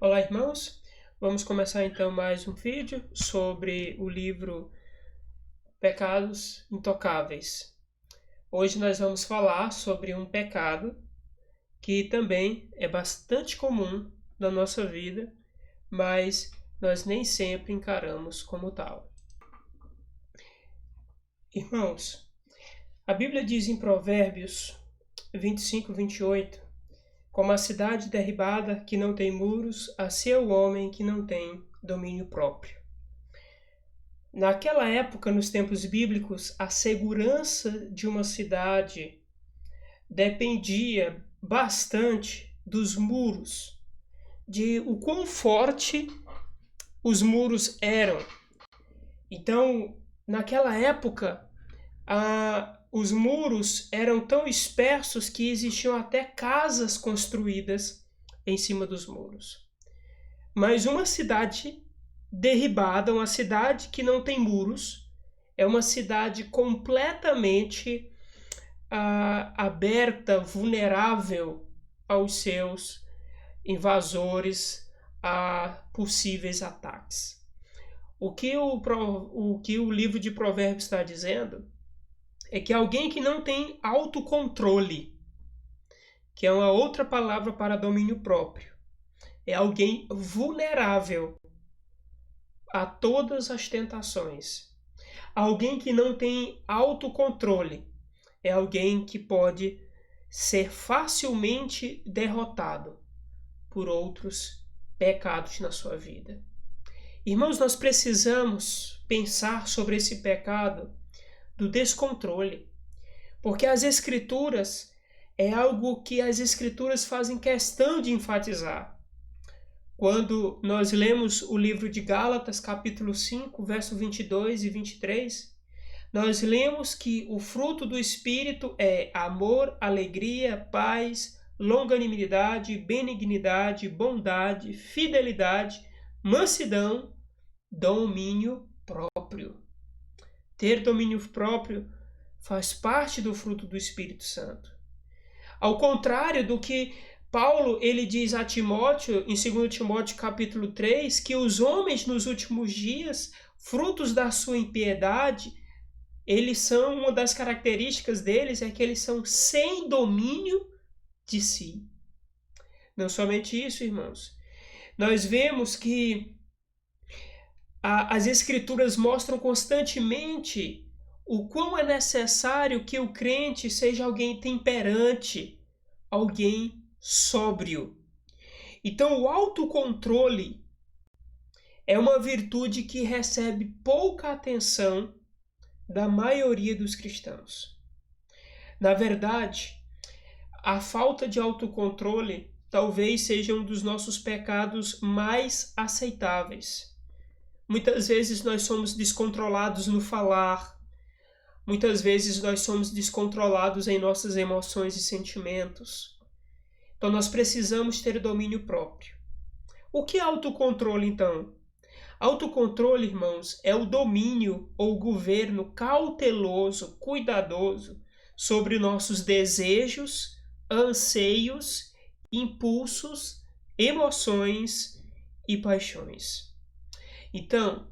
Olá, irmãos. Vamos começar então mais um vídeo sobre o livro Pecados Intocáveis. Hoje nós vamos falar sobre um pecado que também é bastante comum na nossa vida, mas nós nem sempre encaramos como tal. Irmãos, a Bíblia diz em Provérbios 25, 28: como a cidade derribada que não tem muros, assim é o homem que não tem domínio próprio. Naquela época, nos tempos bíblicos, a segurança de uma cidade dependia bastante dos muros, de o quão forte os muros eram. Então, naquela época, os muros eram tão espessos que existiam até casas construídas em cima dos muros. Mas uma cidade derribada, uma cidade que não tem muros, é uma cidade completamente aberta, vulnerável aos seus invasores, a possíveis ataques. O que o livro de Provérbios está dizendo é que alguém que não tem autocontrole, que é uma outra palavra para domínio próprio, é alguém vulnerável a todas as tentações. Alguém que não tem autocontrole é alguém que pode ser facilmente derrotado por outros pecados na sua vida. Irmãos, nós precisamos pensar sobre esse pecado do descontrole, porque as Escrituras é algo que as Escrituras fazem questão de enfatizar. Quando nós lemos o livro de Gálatas, capítulo 5, verso 22 e 23, nós lemos que o fruto do Espírito é amor, alegria, paz, longanimidade, benignidade, bondade, fidelidade, mansidão, domínio próprio. Ter domínio próprio faz parte do fruto do Espírito Santo. Ao contrário do que Paulo ele diz a Timóteo, em 2 Timóteo capítulo 3, que os homens nos últimos dias, frutos da sua impiedade, eles são, uma das características deles é que eles são sem domínio de si. Não somente isso, irmãos. Nós vemos que as Escrituras mostram constantemente o quão é necessário que o crente seja alguém temperante, alguém sóbrio. Então, o autocontrole é uma virtude que recebe pouca atenção da maioria dos cristãos. Na verdade, a falta de autocontrole talvez seja um dos nossos pecados mais aceitáveis. Muitas vezes nós somos descontrolados no falar, muitas vezes nós somos descontrolados em nossas emoções e sentimentos. Então nós precisamos ter domínio próprio. O que é autocontrole, então? Autocontrole, irmãos, é o domínio ou governo cauteloso, cuidadoso sobre nossos desejos, anseios, impulsos, emoções e paixões. Então,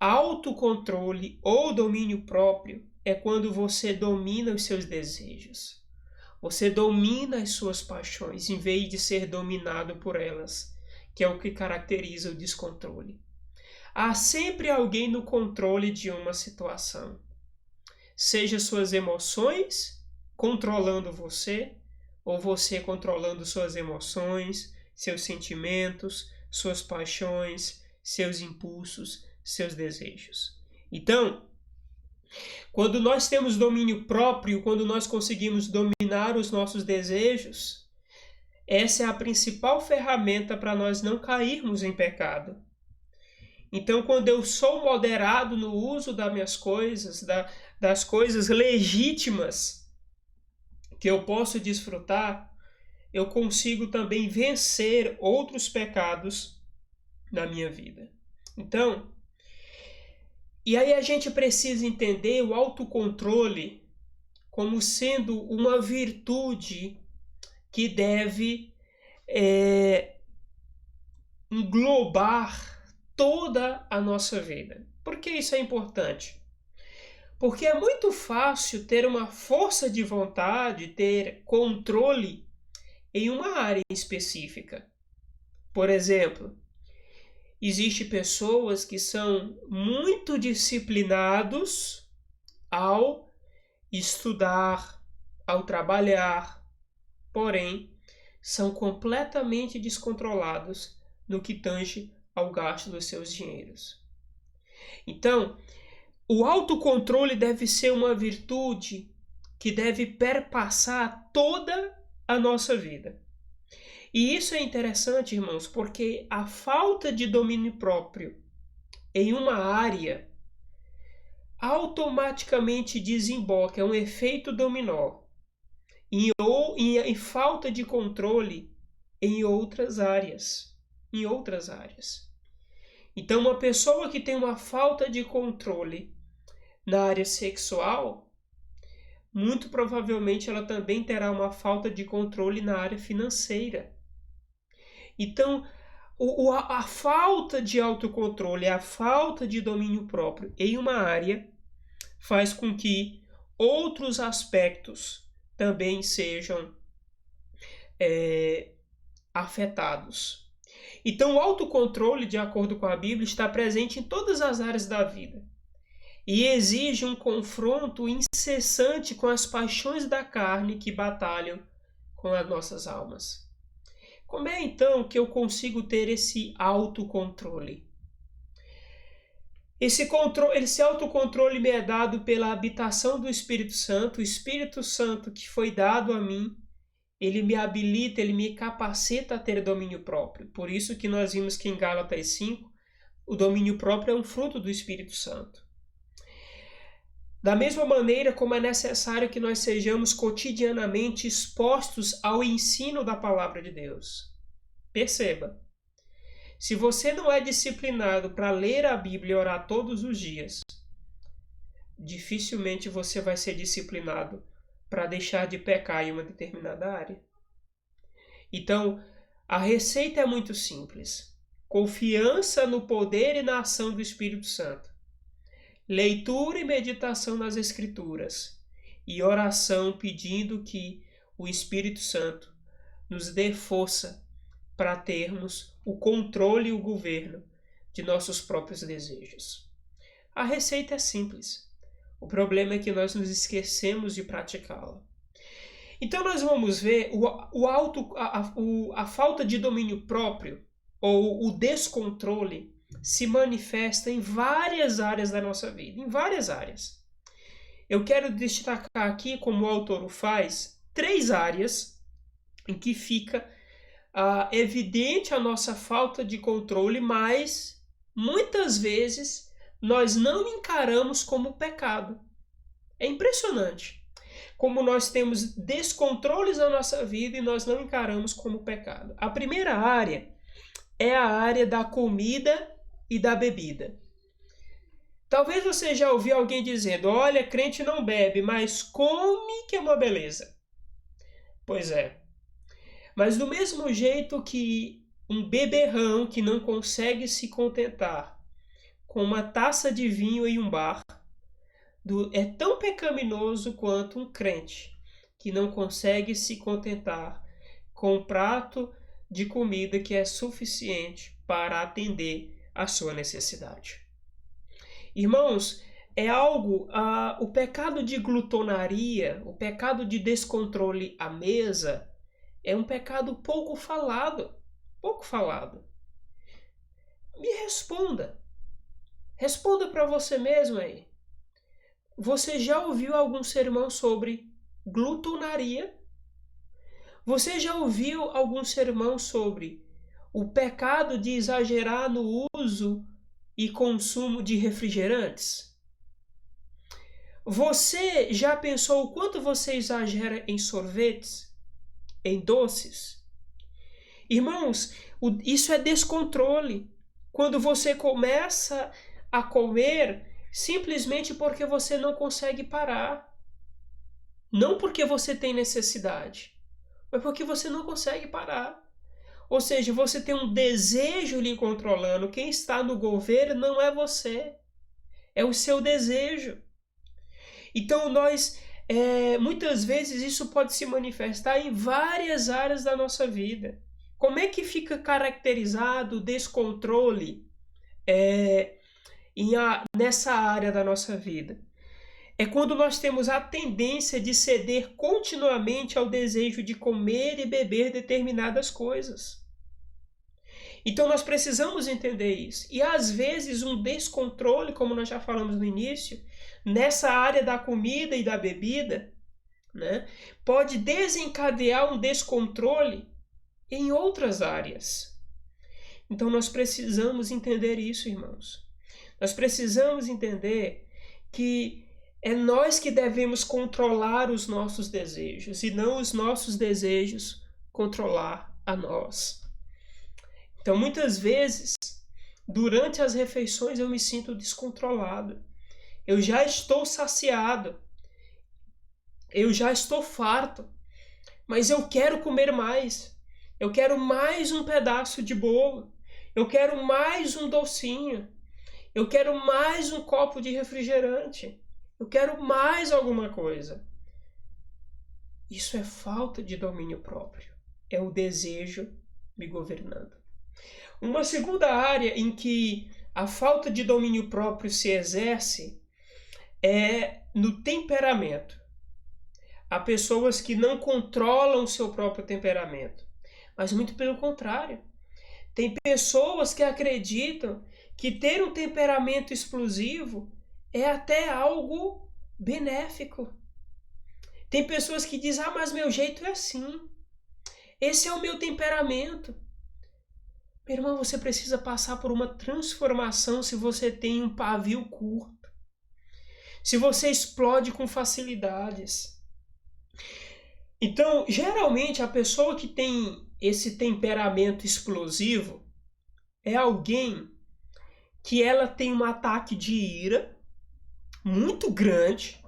autocontrole ou domínio próprio é quando você domina os seus desejos. Você domina as suas paixões em vez de ser dominado por elas, que é o que caracteriza o descontrole. Há sempre alguém no controle de uma situação. Seja suas emoções controlando você, ou você controlando suas emoções, seus sentimentos, suas paixões, seus impulsos, seus desejos. Então, quando nós temos domínio próprio, quando nós conseguimos dominar os nossos desejos, essa é a principal ferramenta para nós não cairmos em pecado. Então, quando eu sou moderado no uso das minhas coisas, das coisas legítimas que eu posso desfrutar, eu consigo também vencer outros pecados na minha vida. Então, e aí a gente precisa entender o autocontrole como sendo uma virtude que deve englobar toda a nossa vida. Por que isso é importante? Porque é muito fácil ter uma força de vontade, ter controle em uma área específica. Por exemplo, existem pessoas que são muito disciplinados ao estudar, ao trabalhar, porém, são completamente descontrolados no que tange ao gasto dos seus dinheiros. Então, o autocontrole deve ser uma virtude que deve perpassar toda a nossa vida. E isso é interessante, irmãos, porque a falta de domínio próprio em uma área automaticamente desemboca, é um efeito dominó, em falta de controle em outras áreas. Então, uma pessoa que tem uma falta de controle na área sexual, muito provavelmente ela também terá uma falta de controle na área financeira. Então, a falta de autocontrole, a falta de domínio próprio em uma área faz com que outros aspectos também sejam afetados. Então, o autocontrole, de acordo com a Bíblia, está presente em todas as áreas da vida e exige um confronto incessante com as paixões da carne que batalham com as nossas almas. Como é então que eu consigo ter esse autocontrole? Esse autocontrole me é dado pela habitação do Espírito Santo. O Espírito Santo que foi dado a mim, ele me habilita, ele me capacita a ter domínio próprio. Por isso que nós vimos que em Gálatas 5, o domínio próprio é um fruto do Espírito Santo. Da mesma maneira como é necessário que nós sejamos cotidianamente expostos ao ensino da palavra de Deus. Perceba, se você não é disciplinado para ler a Bíblia e orar todos os dias, dificilmente você vai ser disciplinado para deixar de pecar em uma determinada área. Então, a receita é muito simples. Confiança no poder e na ação do Espírito Santo. Leitura e meditação nas Escrituras. E oração pedindo que o Espírito Santo nos dê força para termos o controle e o governo de nossos próprios desejos. A receita é simples. O problema é que nós nos esquecemos de praticá-la. Então nós vamos ver a falta de domínio próprio ou o descontrole se manifesta em várias áreas da nossa vida, em várias áreas. Eu quero destacar aqui, como o autor o faz, 3 áreas em que fica evidente a nossa falta de controle, mas muitas vezes nós não encaramos como pecado. É impressionante como nós temos descontroles na nossa vida e nós não encaramos como pecado. A primeira área é a área da comida e da bebida. Talvez você já ouviu alguém dizendo: olha, crente não bebe, mas come que é uma beleza. Pois é. Mas do mesmo jeito que um beberrão que não consegue se contentar com uma taça de vinho em um bar é tão pecaminoso quanto um crente que não consegue se contentar com um prato de comida que é suficiente para atender a sua necessidade. Irmãos, é algo, o pecado de glutonaria, o pecado de descontrole à mesa, é um pecado pouco falado. Me responda. Responda para você mesmo aí. Você já ouviu algum sermão sobre glutonaria? Você já ouviu algum sermão sobre o pecado de exagerar no uso e consumo de refrigerantes? Você já pensou o quanto você exagera em sorvetes, em doces? Irmãos, isso é descontrole. Quando você começa a comer simplesmente porque você não consegue parar. Não porque você tem necessidade, mas porque você não consegue parar. Ou seja, você tem um desejo lhe controlando. Quem está no governo não é você, é o seu desejo. Então muitas vezes isso pode se manifestar em várias áreas da nossa vida. Como é que fica caracterizado o descontrole nessa área da nossa vida? É quando nós temos a tendência de ceder continuamente ao desejo de comer e beber determinadas coisas. Então nós precisamos entender isso. E às vezes um descontrole, como nós já falamos no início, nessa área da comida e da bebida, né, pode desencadear um descontrole em outras áreas. Então nós precisamos entender isso, irmãos. Nós precisamos entender que é nós que devemos controlar os nossos desejos e não os nossos desejos controlar a nós. Então, muitas vezes, durante as refeições eu me sinto descontrolado. Eu já estou saciado. Eu já estou farto. Mas eu quero comer mais. Eu quero mais um pedaço de bolo. Eu quero mais um docinho. Eu quero mais um copo de refrigerante. Eu quero mais alguma coisa. Isso é falta de domínio próprio. É o desejo me governando. Uma segunda área em que a falta de domínio próprio se exerce é no temperamento. Há pessoas que não controlam o seu próprio temperamento, mas muito pelo contrário. Tem pessoas que acreditam que ter um temperamento explosivo é até algo benéfico. Tem pessoas que dizem, mas meu jeito é assim. Esse é o meu temperamento. Meu irmão, você precisa passar por uma transformação se você tem um pavio curto. Se você explode com facilidades. Então, geralmente, a pessoa que tem esse temperamento explosivo é alguém que ela tem um ataque de ira muito grande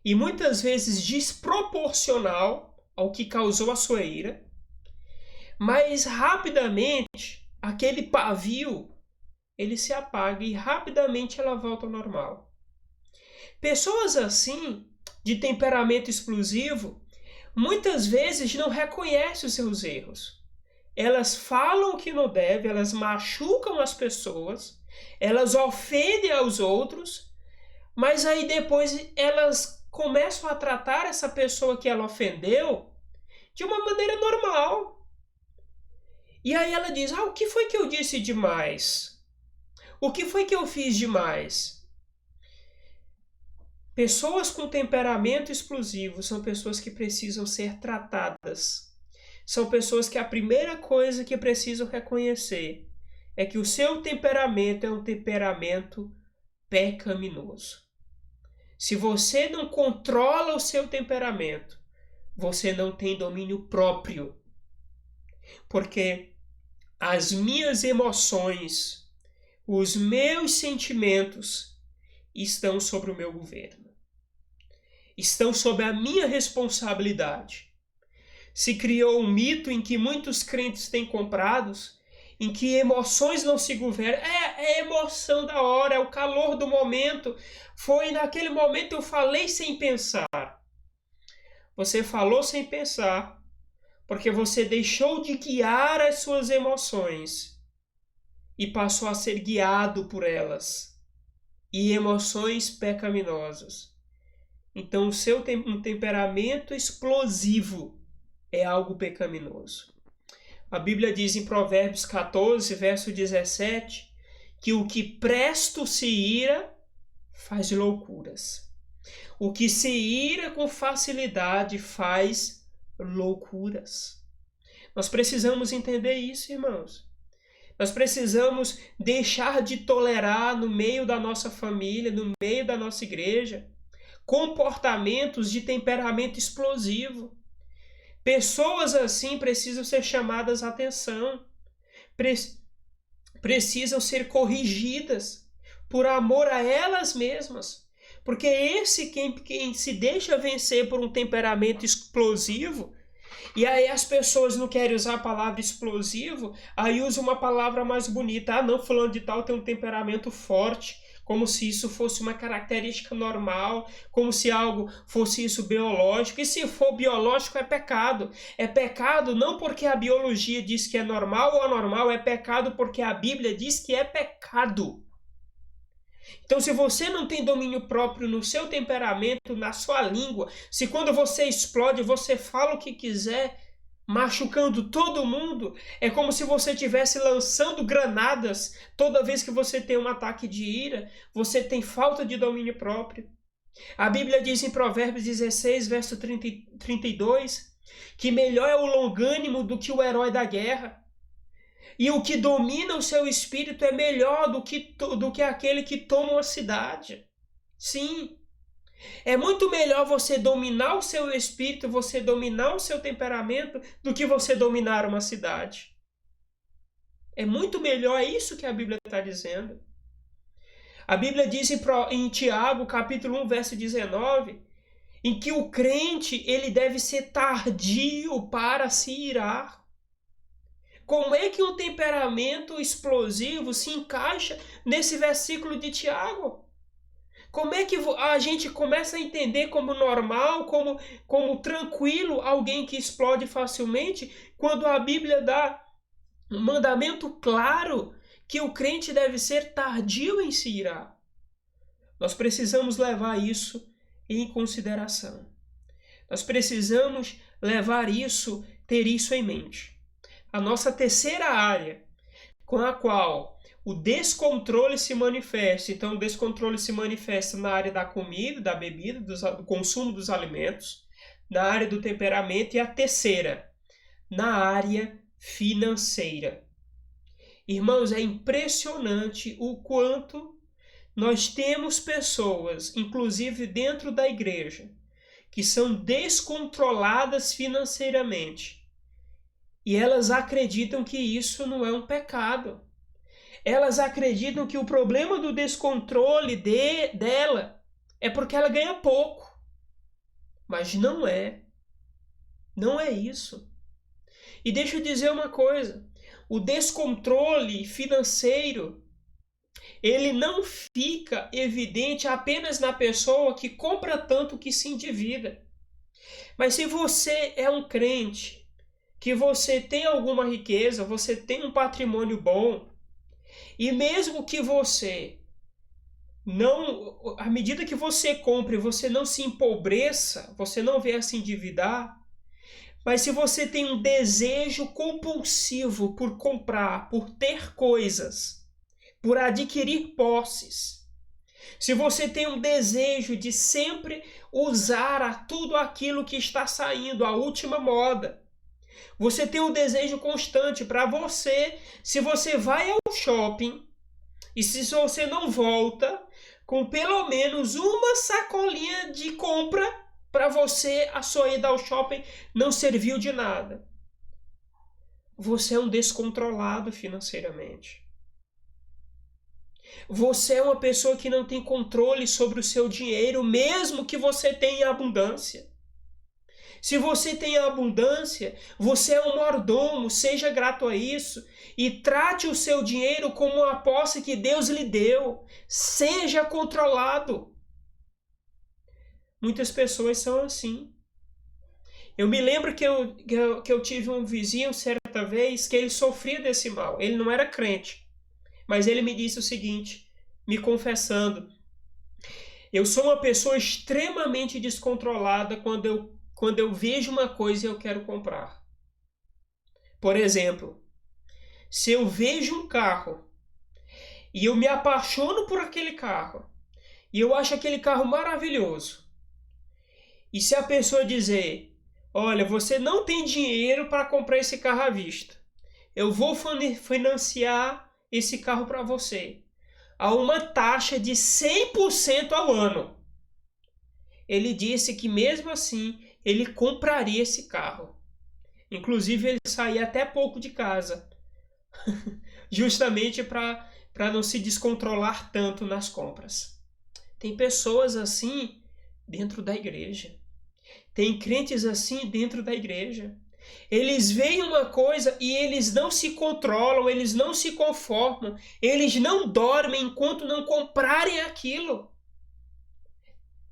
e muitas vezes desproporcional ao que causou a sua ira, mas rapidamente aquele pavio ele se apaga e rapidamente ela volta ao normal. Pessoas assim, de temperamento explosivo, muitas vezes não reconhecem os seus erros. Elas falam o que não deve, elas machucam as pessoas, elas ofendem aos outros, mas aí depois elas começam a tratar essa pessoa que ela ofendeu de uma maneira normal. E aí ela diz, o que foi que eu disse demais? O que foi que eu fiz demais? Pessoas com temperamento explosivo são pessoas que precisam ser tratadas. São pessoas que a primeira coisa que precisam reconhecer é que o seu temperamento é um temperamento pecaminoso. Se você não controla o seu temperamento, você não tem domínio próprio. Porque as minhas emoções, os meus sentimentos estão sobre o meu governo. Estão sob a minha responsabilidade. Se criou um mito em que muitos crentes têm comprados, em que emoções não se governam. É a emoção da hora, é o calor do momento. Foi naquele momento eu falei sem pensar. Você falou sem pensar, porque você deixou de guiar as suas emoções e passou a ser guiado por elas. E emoções pecaminosas. Então o seu temperamento explosivo é algo pecaminoso. A Bíblia diz em Provérbios 14, verso 17, que o que presto se ira faz loucuras. O que se ira com facilidade faz loucuras. Nós precisamos entender isso, irmãos. Nós precisamos deixar de tolerar no meio da nossa família, no meio da nossa igreja, comportamentos de temperamento explosivo. Pessoas assim precisam ser chamadas à atenção, precisam ser corrigidas por amor a elas mesmas, porque quem se deixa vencer por um temperamento explosivo, E aí as pessoas não querem usar a palavra explosivo, aí usa uma palavra mais bonita. Ah, não, fulano de tal tem um temperamento forte, como se isso fosse uma característica normal, como se algo fosse isso biológico. E se for biológico, é pecado. É pecado não porque a biologia diz que é normal ou anormal, é pecado porque a Bíblia diz que é pecado. Então, se você não tem domínio próprio no seu temperamento, na sua língua, se quando você explode, você fala o que quiser, machucando todo mundo, é como se você estivesse lançando granadas toda vez que você tem um ataque de ira, você tem falta de domínio próprio. A Bíblia diz em Provérbios 16, verso 32, que melhor é o longânimo do que o herói da guerra. E o que domina o seu espírito é melhor do que aquele que toma uma cidade. Sim, é muito melhor você dominar o seu espírito, você dominar o seu temperamento, do que você dominar uma cidade. É muito melhor, é isso que a Bíblia está dizendo. A Bíblia diz em Tiago, capítulo 1, verso 19, em que o crente ele deve ser tardio para se irar. Como é que um temperamento explosivo se encaixa nesse versículo de Tiago? Como é que a gente começa a entender como normal, como tranquilo alguém que explode facilmente, quando a Bíblia dá um mandamento claro que o crente deve ser tardio em se irar? Nós precisamos levar isso em consideração. Nós precisamos levar isso, ter isso em mente. A nossa terceira área, com a qual o descontrole se manifesta. Então, o descontrole se manifesta na área da comida, da bebida, do consumo dos alimentos, na área do temperamento, e a terceira, na área financeira. Irmãos, é impressionante o quanto nós temos pessoas, inclusive dentro da igreja, que são descontroladas financeiramente. E elas acreditam que isso não é um pecado. Elas acreditam que o problema do descontrole dela é porque ela ganha pouco. Mas não é. Não é isso. E deixa eu dizer uma coisa. O descontrole financeiro, ele não fica evidente apenas na pessoa que compra tanto que se endivida. Mas se você é um crente, que você tem alguma riqueza, você tem um patrimônio bom, e mesmo que você não, à medida que você compre, você não se empobreça, você não venha se endividar, mas se você tem um desejo compulsivo por comprar, por ter coisas, por adquirir posses, se você tem um desejo de sempre usar tudo aquilo que está saindo, a última moda, você tem um desejo constante para você, se você vai ao shopping e se você não volta com pelo menos uma sacolinha de compra para você, a sua ida ao shopping não serviu de nada. Você é um descontrolado financeiramente. Você é uma pessoa que não tem controle sobre o seu dinheiro, mesmo que você tenha abundância. Se você tem abundância, você é um mordomo, seja grato a isso e trate o seu dinheiro como uma posse que Deus lhe deu. Seja controlado. Muitas pessoas são assim. Eu me lembro que eu tive um vizinho certa vez que ele sofria desse mal. Ele não era crente, mas ele me disse o seguinte, me confessando: eu sou uma pessoa extremamente descontrolada quando eu vejo uma coisa e eu quero comprar. Por exemplo, se eu vejo um carro e eu me apaixono por aquele carro e eu acho aquele carro maravilhoso, e se a pessoa dizer: olha, você não tem dinheiro para comprar esse carro à vista, eu vou financiar esse carro para você a uma taxa de 100% ao ano, ele disse que mesmo assim ele compraria esse carro. Inclusive, ele saía até pouco de casa, justamente para não se descontrolar tanto nas compras. Tem pessoas assim dentro da igreja. Tem crentes assim dentro da igreja. Eles veem uma coisa e eles não se controlam, eles não se conformam, eles não dormem enquanto não comprarem aquilo.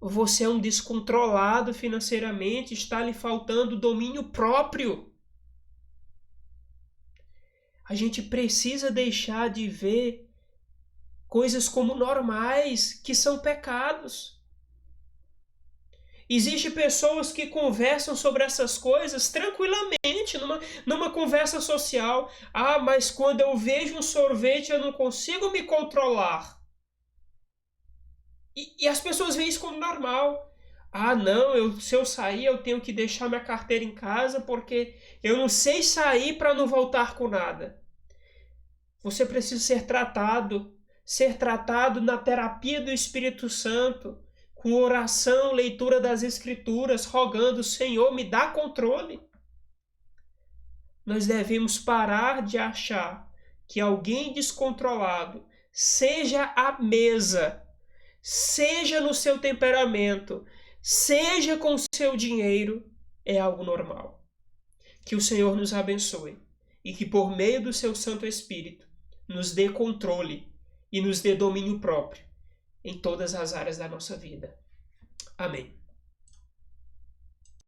Você é um descontrolado financeiramente, está lhe faltando domínio próprio. A gente precisa deixar de ver coisas como normais, que são pecados. Existem pessoas que conversam sobre essas coisas tranquilamente, numa conversa social. Ah, mas quando eu vejo um sorvete eu não consigo me controlar. E as pessoas veem isso como normal. Ah, não, se eu sair eu tenho que deixar minha carteira em casa porque eu não sei sair para não voltar com nada. Você precisa ser tratado na terapia do Espírito Santo, com oração, leitura das Escrituras, rogando: Senhor, me dá controle. Nós devemos parar de achar que alguém descontrolado, seja à mesa, seja no seu temperamento, seja com o seu dinheiro, é algo normal. Que o Senhor nos abençoe e que por meio do seu Santo Espírito nos dê controle e nos dê domínio próprio em todas as áreas da nossa vida. Amém.